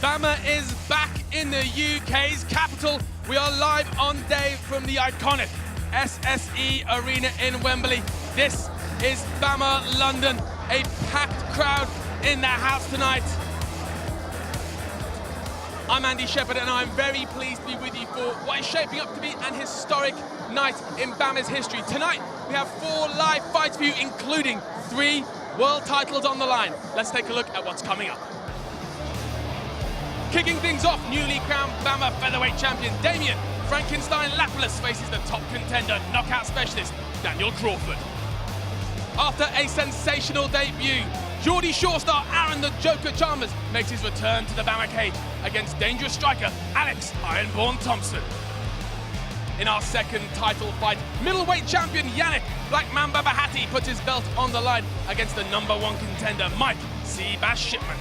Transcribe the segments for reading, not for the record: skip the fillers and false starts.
BAMMA is back in the UK's capital. We are live on day from the iconic SSE Arena in Wembley. This is BAMMA London, a packed crowd in the house tonight. I'm Andy Shepherd and I'm very pleased to be with you for what is shaping up to be an historic night in BAMMA's history. Tonight we have 4 live fights for you, including 3 world titles on the line. Let's take a look at what's coming up. Kicking things off, newly crowned BAMMA featherweight champion Damien Frankenstein Lapalus faces the top contender, knockout specialist Daniel Crawford. After a sensational debut, Geordie Shore star Aaron the Joker Chalmers makes his return to the BAMMA cage against dangerous striker Alex Ironborn Thompson. In our second title fight, middleweight champion Yannick Black Mamba Bahati puts his belt on the line against the #1 contender Mike Seabass Shipman.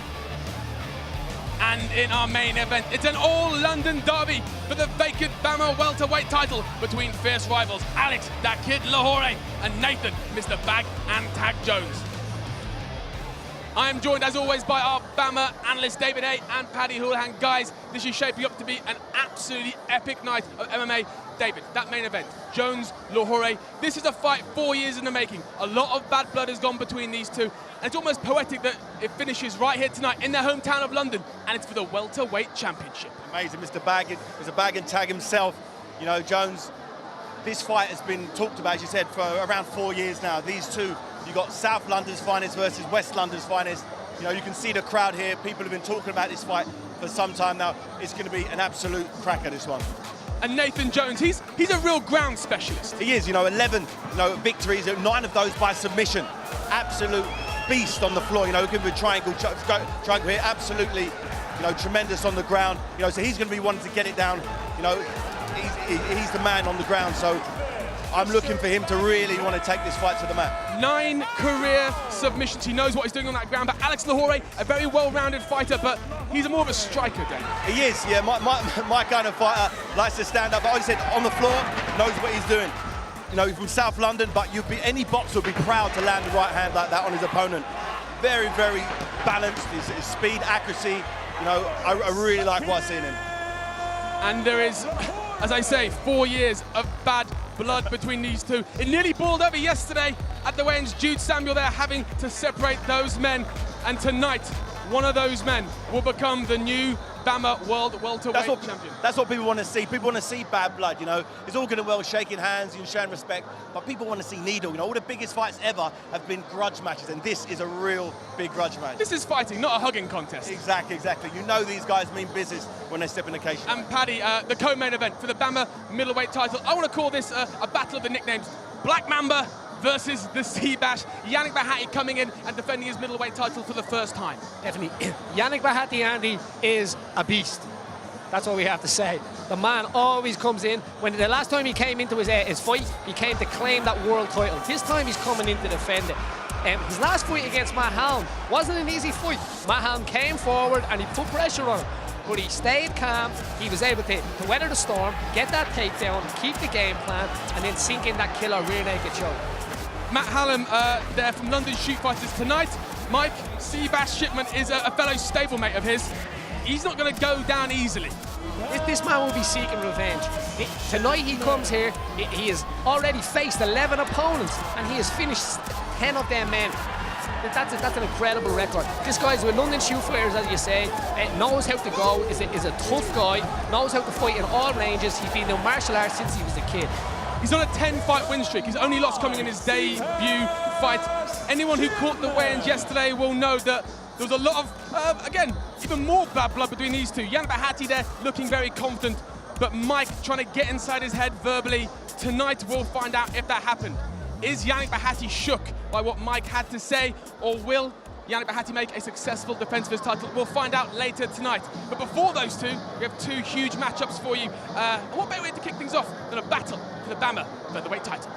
And in our main event, it's an all-London derby for the vacant BAMMA welterweight title between fierce rivals Alex "That Kid" Lahore and Nathan Mr. Bag and Tag Jones. I am joined, as always, by our BAMMA analysts David Haye and Paddy Holohan. Guys, this is shaping up to be an absolutely epic night of MMA. David, that main event, Jones-Lahore, this is a fight 4 years in the making. A lot of bad blood has gone between these two, and it's almost poetic that it finishes right here tonight in their hometown of London, and it's for the welterweight championship. Amazing, Mr. Bag and Tag himself. You know, Jones, this fight has been talked about, as you said, for around 4 years now. These two, you've got South London's finest versus West London's finest. You know, you can see the crowd here. People have been talking about this fight for some time now. It's going to be an absolute cracker, this one. And Nathan Jones, he's a real ground specialist. He is, 11 victories, 9 of those by submission. Absolute beast on the floor, looking for a triangle here, absolutely, tremendous on the ground. So he's going to be wanting to get it down. He's the man on the ground, so I'm looking for him to really want to take this fight to the mat. 9 career submissions. He knows what he's doing on that ground. But Alex Lahore, a very well-rounded fighter, but he's more of a striker, Dave. He is, yeah. My kind of fighter likes to stand up. But like I said, on the floor, knows what he's doing. He's from South London, but any boxer would be proud to land the right hand like that on his opponent. Very, very balanced. His speed, accuracy. I really like what I see in him. And there is, as I say, 4 years of bad blood between these two. It nearly boiled over yesterday at the weigh-ins. Jude Samuel there having to separate those men. And tonight, one of those men will become the new BAMMA World Welterweight Champion. That's what people want to see. People want to see bad blood, It's all good and well shaking hands and showing respect, but people want to see needle. All the biggest fights ever have been grudge matches, and this is a real big grudge match. This is fighting, not a hugging contest. Exactly. These guys mean business when they step in the cage. And Paddy, the co-main event for the BAMMA middleweight title. I want to call this a battle of the nicknames. Black Mamba versus the Seabass. Yannick Bahati coming in and defending his middleweight title for the first time. Definitely. Yannick Bahati, Andy, is a beast. That's all we have to say. The man always comes in. When the last time he came into his fight, he came to claim that world title. This time he's coming in to defend it. His last fight against Matt Hallam wasn't an easy fight. Matt Hallam came forward and he put pressure on him. But he stayed calm, he was able to weather the storm, get that takedown, keep the game plan, and then sink in that killer rear naked choke. Matt Hallam there from London Shoot Fighters tonight. Mike Seabass Shipman is a fellow stablemate of his. He's not going to go down easily. This man will be seeking revenge. Tonight he comes here, he has already faced 11 opponents, and he has finished 10 of them men. That's an incredible record. This guy's with London Shoot Fighters, as you say, knows how to go, is a tough guy, knows how to fight in all ranges. He's been in martial arts since he was a kid. He's on a 10-fight win streak. His only loss coming in his debut fight. Anyone who caught the weigh-ins yesterday will know that there was a lot of, again, even more bad blood between these two. Yannick Bahati there looking very confident, but Mike trying to get inside his head verbally. Tonight we'll find out if that happened. Is Yannick Bahati shook by what Mike had to say, or will Yannick Bahati make a successful defense of his title? We'll find out later tonight. But before those two, we have 2 huge matchups for you. And what better way to kick things off than a battle for the BAMMA featherweight title?